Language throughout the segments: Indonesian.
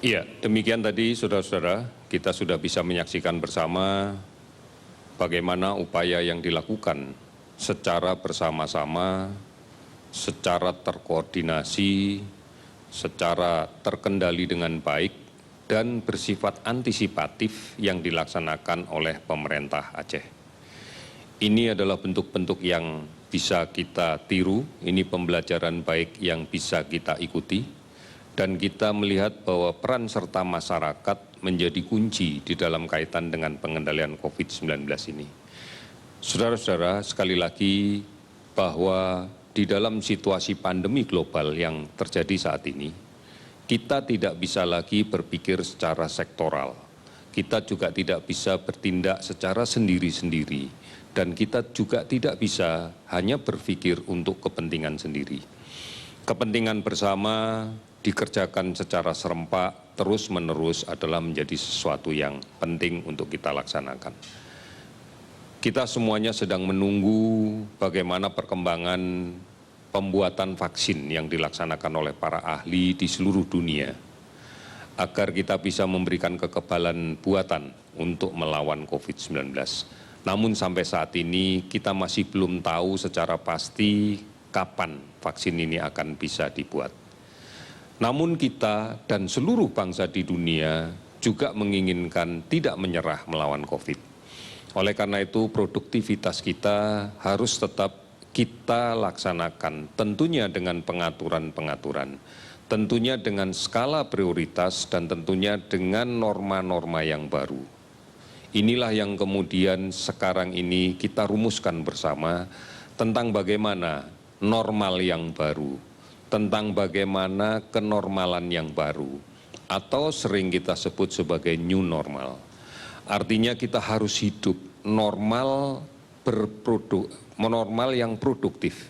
Iya, demikian tadi saudara-saudara, kita sudah bisa menyaksikan bersama bagaimana upaya yang dilakukan secara bersama-sama, secara terkoordinasi, secara terkendali dengan baik, dan bersifat antisipatif yang dilaksanakan oleh pemerintah Aceh. Ini adalah bentuk-bentuk yang bisa kita tiru, ini pembelajaran baik yang bisa kita ikuti. Dan kita melihat bahwa peran serta masyarakat menjadi kunci di dalam kaitan dengan pengendalian COVID-19 ini. Saudara-saudara, sekali lagi bahwa di dalam situasi pandemi global yang terjadi saat ini, kita tidak bisa lagi berpikir secara sektoral. Kita juga tidak bisa bertindak secara sendiri-sendiri. Dan kita juga tidak bisa hanya berpikir untuk kepentingan sendiri. Kepentingan bersama dikerjakan secara serempak terus-menerus adalah menjadi sesuatu yang penting untuk kita laksanakan. Kita semuanya sedang menunggu bagaimana perkembangan pembuatan vaksin yang dilaksanakan oleh para ahli di seluruh dunia agar kita bisa memberikan kekebalan buatan untuk melawan COVID-19. Namun sampai saat ini kita masih belum tahu secara pasti kapan vaksin ini akan bisa dibuat. Namun kita dan seluruh bangsa di dunia juga menginginkan tidak menyerah melawan COVID. Oleh karena itu produktivitas kita harus tetap kita laksanakan, tentunya dengan pengaturan-pengaturan, tentunya dengan skala prioritas dan tentunya dengan norma-norma yang baru. Inilah yang kemudian sekarang ini kita rumuskan bersama tentang bagaimana normal yang baru, tentang bagaimana kenormalan yang baru, atau sering kita sebut sebagai new normal. Artinya kita harus hidup normal yang produktif.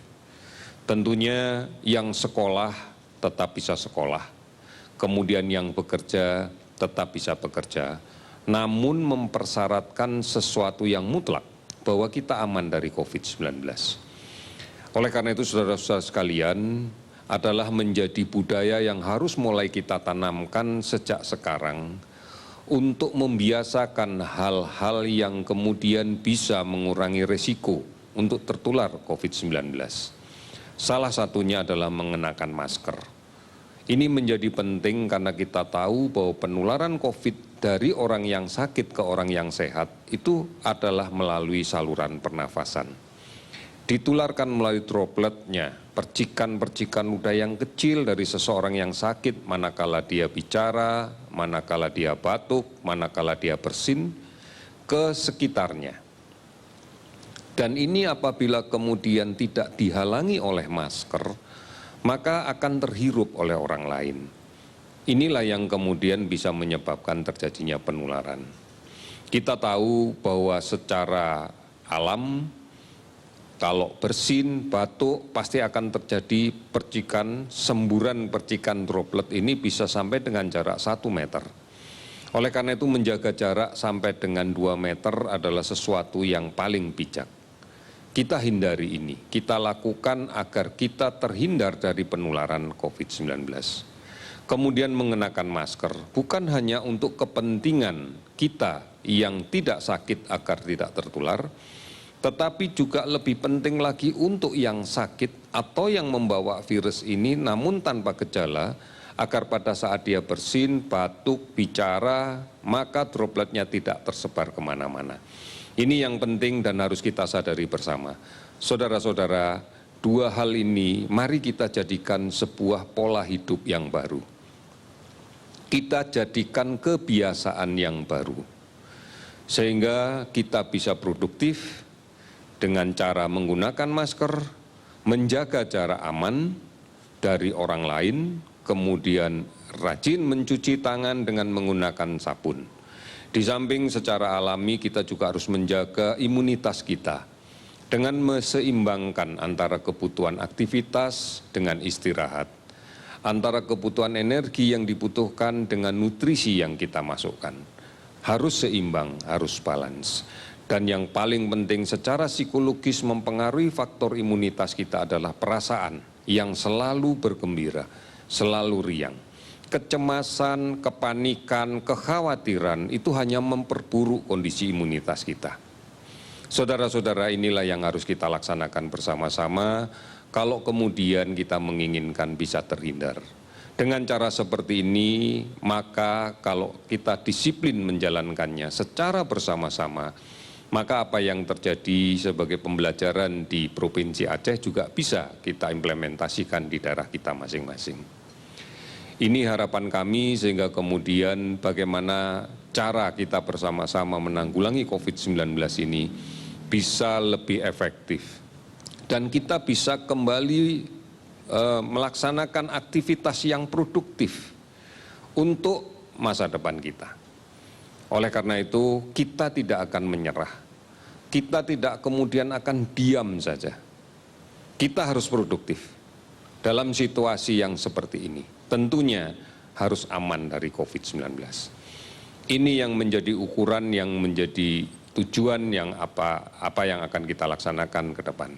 Tentunya yang sekolah tetap bisa sekolah, kemudian yang bekerja tetap bisa bekerja, namun mempersyaratkan sesuatu yang mutlak bahwa kita aman dari COVID-19. Oleh karena itu saudara-saudara sekalian, adalah menjadi budaya yang harus mulai kita tanamkan sejak sekarang untuk membiasakan hal-hal yang kemudian bisa mengurangi risiko untuk tertular COVID-19. Salah satunya adalah mengenakan masker. Ini menjadi penting karena kita tahu bahwa penularan COVID dari orang yang sakit ke orang yang sehat itu adalah melalui saluran pernafasan. Ditularkan melalui dropletnya, percikan-percikan udara yang kecil dari seseorang yang sakit, manakala dia bicara, manakala dia batuk, manakala dia bersin, ke sekitarnya. Dan ini apabila kemudian tidak dihalangi oleh masker, maka akan terhirup oleh orang lain. Inilah yang kemudian bisa menyebabkan terjadinya penularan. Kita tahu bahwa secara alam, kalau bersin, batuk, pasti akan terjadi percikan, semburan percikan droplet ini bisa sampai dengan jarak 1 meter. Oleh karena itu menjaga jarak sampai dengan 2 meter adalah sesuatu yang paling bijak. Kita hindari ini, kita lakukan agar kita terhindar dari penularan COVID-19. Kemudian mengenakan masker, bukan hanya untuk kepentingan kita yang tidak sakit agar tidak tertular, tetapi juga lebih penting lagi untuk yang sakit atau yang membawa virus ini namun tanpa gejala, agar pada saat dia bersin, batuk, bicara, maka dropletnya tidak tersebar kemana-mana. Ini yang penting dan harus kita sadari bersama. Saudara-saudara, dua hal ini mari kita jadikan sebuah pola hidup yang baru. Kita jadikan kebiasaan yang baru. Sehingga kita bisa produktif, dengan cara menggunakan masker, menjaga jarak aman dari orang lain, kemudian rajin mencuci tangan dengan menggunakan sabun. Di samping secara alami kita juga harus menjaga imunitas kita dengan meseimbangkan antara kebutuhan aktivitas dengan istirahat, antara kebutuhan energi yang dibutuhkan dengan nutrisi yang kita masukkan. Harus seimbang, harus balance. Dan yang paling penting secara psikologis mempengaruhi faktor imunitas kita adalah perasaan yang selalu bergembira, selalu riang. kecemasan, kepanikan, kekhawatiran itu hanya memperburuk kondisi imunitas kita. Saudara-saudara, inilah yang harus kita laksanakan bersama-sama kalau kemudian kita menginginkan bisa terhindar. Dengan cara seperti ini, maka kalau kita disiplin menjalankannya secara bersama-sama, maka apa yang terjadi sebagai pembelajaran di Provinsi Aceh juga bisa kita implementasikan di daerah kita masing-masing. Ini harapan kami sehingga kemudian bagaimana cara kita bersama-sama menanggulangi COVID-19 ini bisa lebih efektif. Dan kita bisa kembali melaksanakan aktivitas yang produktif untuk masa depan kita. Oleh karena itu, kita tidak akan menyerah. Kita tidak kemudian akan diam saja. Kita harus produktif dalam situasi yang seperti ini. Tentunya harus aman dari COVID-19. Ini yang menjadi ukuran, yang menjadi tujuan yang apa yang akan kita laksanakan ke depan.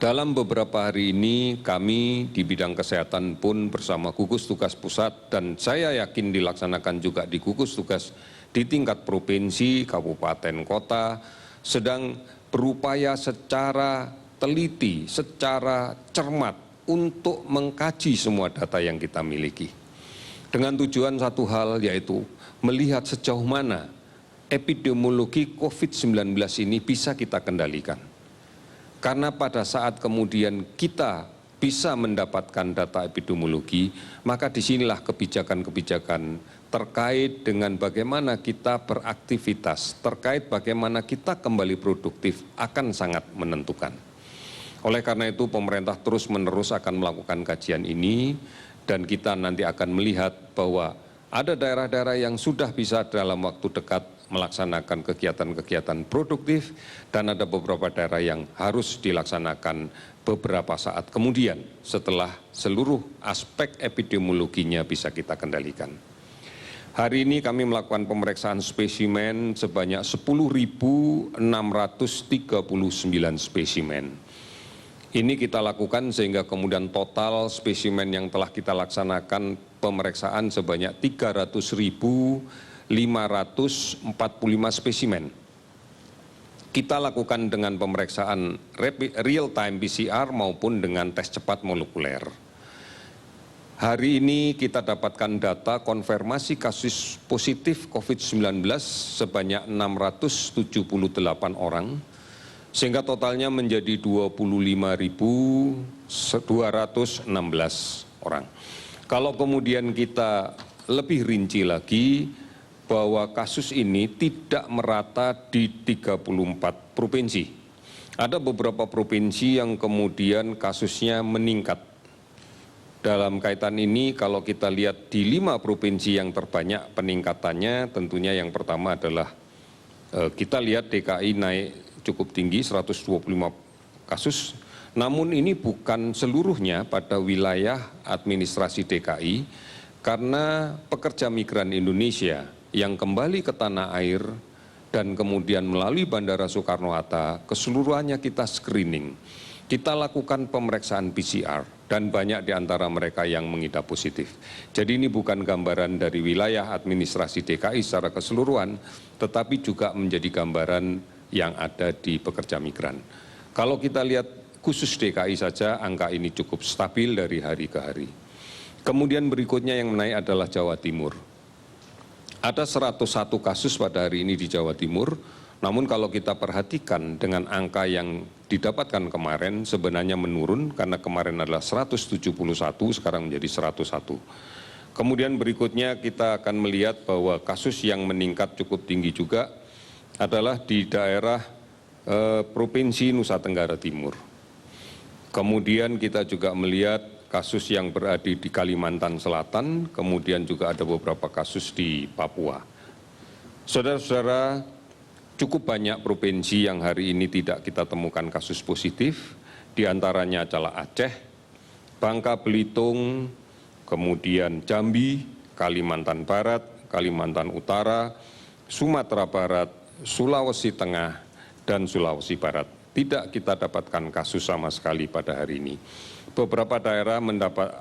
Dalam beberapa hari ini kami di bidang kesehatan pun bersama gugus tugas pusat dan saya yakin dilaksanakan juga di gugus tugas di tingkat provinsi, kabupaten, kota sedang berupaya secara teliti, secara cermat untuk mengkaji semua data yang kita miliki. Dengan tujuan satu hal yaitu melihat sejauh mana epidemiologi COVID-19 ini bisa kita kendalikan. Karena pada saat kemudian kita bisa mendapatkan data epidemiologi, maka disinilah kebijakan-kebijakan terkait dengan bagaimana kita beraktivitas, terkait bagaimana kita kembali produktif akan sangat menentukan. Oleh karena itu pemerintah terus-menerus akan melakukan kajian ini dan kita nanti akan melihat bahwa ada daerah-daerah yang sudah bisa dalam waktu dekat melaksanakan kegiatan-kegiatan produktif dan ada beberapa daerah yang harus dilaksanakan beberapa saat kemudian setelah seluruh aspek epidemiologinya bisa kita kendalikan. Hari ini kami melakukan pemeriksaan spesimen sebanyak 10.639 spesimen. Ini kita lakukan sehingga kemudian total spesimen yang telah kita laksanakan pemeriksaan sebanyak 300.545 spesimen. Kita lakukan dengan pemeriksaan real time PCR maupun dengan tes cepat molekuler. Hari ini kita dapatkan data konfirmasi kasus positif COVID-19 sebanyak 678 orang, sehingga totalnya menjadi 25.216 orang. Kalau kemudian kita lebih rinci lagi, bahwa kasus ini tidak merata di 34 provinsi. Ada beberapa provinsi yang kemudian kasusnya meningkat. Dalam kaitan ini kalau kita lihat di 5 provinsi yang terbanyak peningkatannya, tentunya yang pertama adalah kita lihat DKI naik cukup tinggi 125 kasus. Namun ini bukan seluruhnya pada wilayah administrasi DKI karena pekerja migran Indonesia yang kembali ke tanah air dan kemudian melalui Bandara Soekarno-Hatta, keseluruhannya kita screening. Kita lakukan pemeriksaan PCR dan banyak di antara mereka yang mengidap positif. Jadi ini bukan gambaran dari wilayah administrasi DKI secara keseluruhan, tetapi juga menjadi gambaran yang ada di pekerja migran. Kalau kita lihat khusus DKI saja, angka ini cukup stabil dari hari ke hari. Kemudian berikutnya yang menaik adalah Jawa Timur. Ada 101 kasus pada hari ini di Jawa Timur, namun kalau kita perhatikan dengan angka yang didapatkan kemarin sebenarnya menurun karena kemarin adalah 171, sekarang menjadi 101. Kemudian berikutnya kita akan melihat bahwa kasus yang meningkat cukup tinggi juga adalah di daerah Provinsi Nusa Tenggara Timur. Kemudian kita juga melihat kasus yang berada di Kalimantan Selatan, kemudian juga ada beberapa kasus di Papua. Saudara-saudara, cukup banyak provinsi yang hari ini tidak kita temukan kasus positif, di antaranya adalah Aceh, Bangka Belitung, kemudian Jambi, Kalimantan Barat, Kalimantan Utara, Sumatera Barat, Sulawesi Tengah, dan Sulawesi Barat. Tidak kita dapatkan kasus sama sekali pada hari ini. beberapa daerah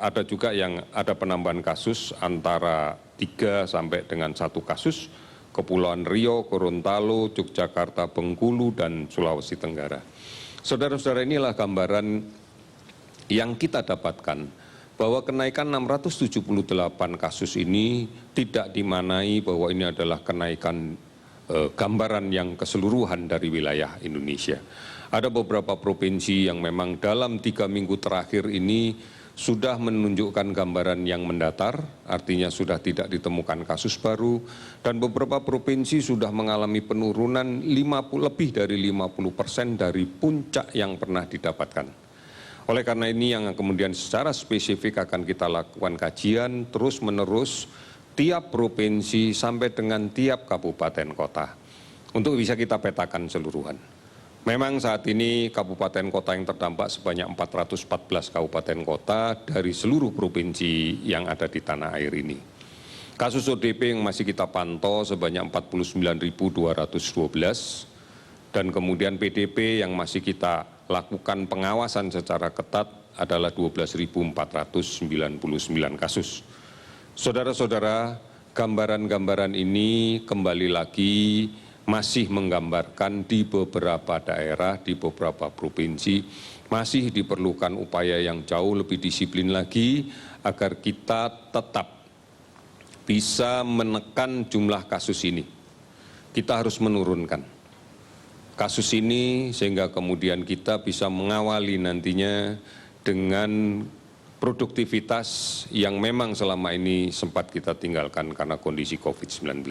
ada juga yang ada penambahan kasus antara 3 sampai dengan 1 kasus, Kepulauan Riau, Gorontalo, Yogyakarta, Bengkulu, dan Sulawesi Tenggara. Saudara-saudara, inilah gambaran yang kita dapatkan bahwa kenaikan 678 kasus ini tidak dimaknai bahwa ini adalah kenaikan gambaran yang keseluruhan dari wilayah Indonesia. Ada beberapa provinsi yang memang dalam 3 minggu terakhir ini sudah menunjukkan gambaran yang mendatar, artinya sudah tidak ditemukan kasus baru, dan beberapa provinsi sudah mengalami penurunan lebih dari 50% dari puncak yang pernah didapatkan. Oleh karena ini yang kemudian secara spesifik akan kita lakukan kajian terus-menerus tiap provinsi sampai dengan tiap kabupaten kota untuk bisa kita petakan seluruhan. Memang saat ini kabupaten kota yang terdampak sebanyak 414 kabupaten kota dari seluruh provinsi yang ada di tanah air ini. Kasus ODP yang masih kita pantau sebanyak 49.212 dan kemudian PDP yang masih kita lakukan pengawasan secara ketat adalah 12.499 kasus. Saudara-saudara, gambaran-gambaran ini kembali lagi masih menggambarkan di beberapa daerah, di beberapa provinsi, masih diperlukan upaya yang jauh lebih disiplin lagi agar kita tetap bisa menekan jumlah kasus ini. Kita harus menurunkan kasus ini sehingga kemudian kita bisa mengawali nantinya dengan produktivitas yang memang selama ini sempat kita tinggalkan karena kondisi COVID-19.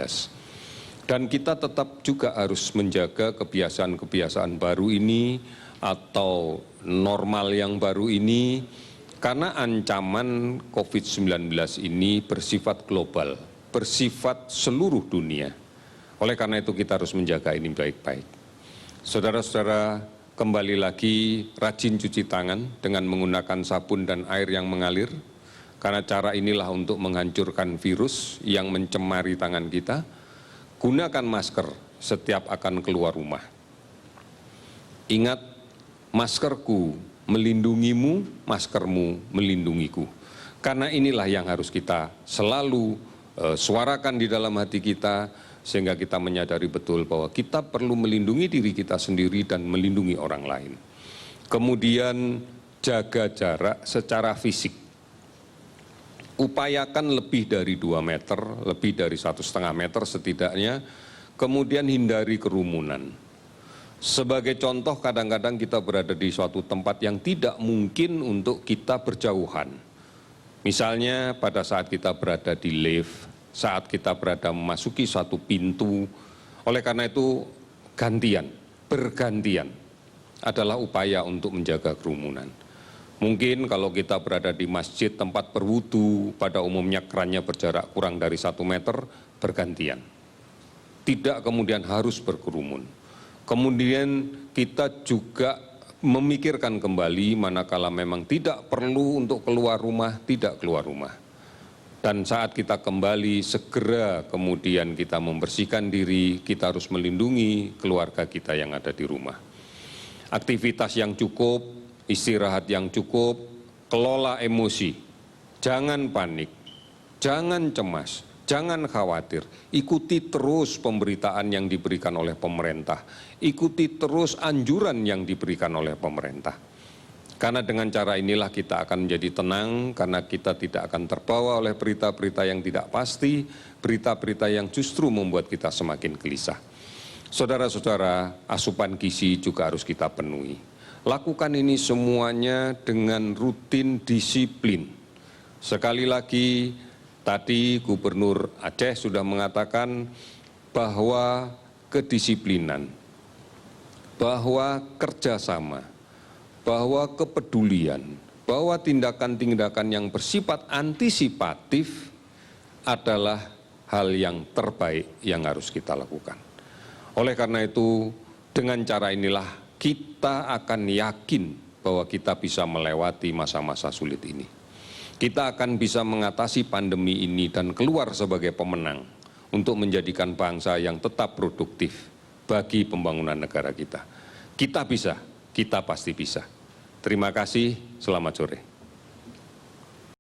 Dan kita tetap juga harus menjaga kebiasaan-kebiasaan baru ini atau normal yang baru ini karena ancaman COVID-19 ini bersifat global, bersifat seluruh dunia. Oleh karena itu kita harus menjaga ini baik-baik. Saudara-saudara, kembali lagi rajin cuci tangan dengan menggunakan sabun dan air yang mengalir karena cara inilah untuk menghancurkan virus yang mencemari tangan kita. Gunakan masker setiap akan keluar rumah. Ingat, maskerku melindungimu, maskermu melindungiku. Karena inilah yang harus kita selalu suarakan di dalam hati kita, sehingga kita menyadari betul bahwa kita perlu melindungi diri kita sendiri dan melindungi orang lain. Kemudian jaga jarak secara fisik. Upayakan lebih dari 2 meter, lebih dari 1,5 meter setidaknya, kemudian hindari kerumunan. Sebagai contoh, kadang-kadang kita berada di suatu tempat yang tidak mungkin untuk kita berjauhan. Misalnya pada saat kita berada di lift, saat kita berada memasuki suatu pintu, oleh karena itu bergantian adalah upaya untuk menjaga kerumunan. Mungkin kalau kita berada di masjid tempat berwudu, pada umumnya kerannya berjarak kurang dari 1 meter, bergantian. Tidak kemudian harus berkerumun. Kemudian kita juga memikirkan kembali manakala memang tidak perlu untuk keluar rumah, tidak keluar rumah. Dan saat kita kembali, segera kemudian kita membersihkan diri, kita harus melindungi keluarga kita yang ada di rumah. Aktivitas yang cukup, istirahat yang cukup, kelola emosi, jangan panik, jangan cemas, jangan khawatir. Ikuti terus pemberitaan yang diberikan oleh pemerintah, ikuti terus anjuran yang diberikan oleh pemerintah. Karena dengan cara inilah kita akan menjadi tenang, karena kita tidak akan terbawa oleh berita-berita yang tidak pasti, berita-berita yang justru membuat kita semakin gelisah. Saudara-saudara, asupan gizi juga harus kita penuhi. Lakukan ini semuanya dengan rutin disiplin. Sekali lagi, tadi Gubernur Aceh sudah mengatakan bahwa kedisiplinan, bahwa kerjasama, bahwa kepedulian, bahwa tindakan-tindakan yang bersifat antisipatif adalah hal yang terbaik yang harus kita lakukan. Oleh karena itu, dengan cara inilah kita akan yakin bahwa kita bisa melewati masa-masa sulit ini. Kita akan bisa mengatasi pandemi ini dan keluar sebagai pemenang untuk menjadikan bangsa yang tetap produktif bagi pembangunan negara kita. Kita bisa, kita pasti bisa. Terima kasih, selamat sore.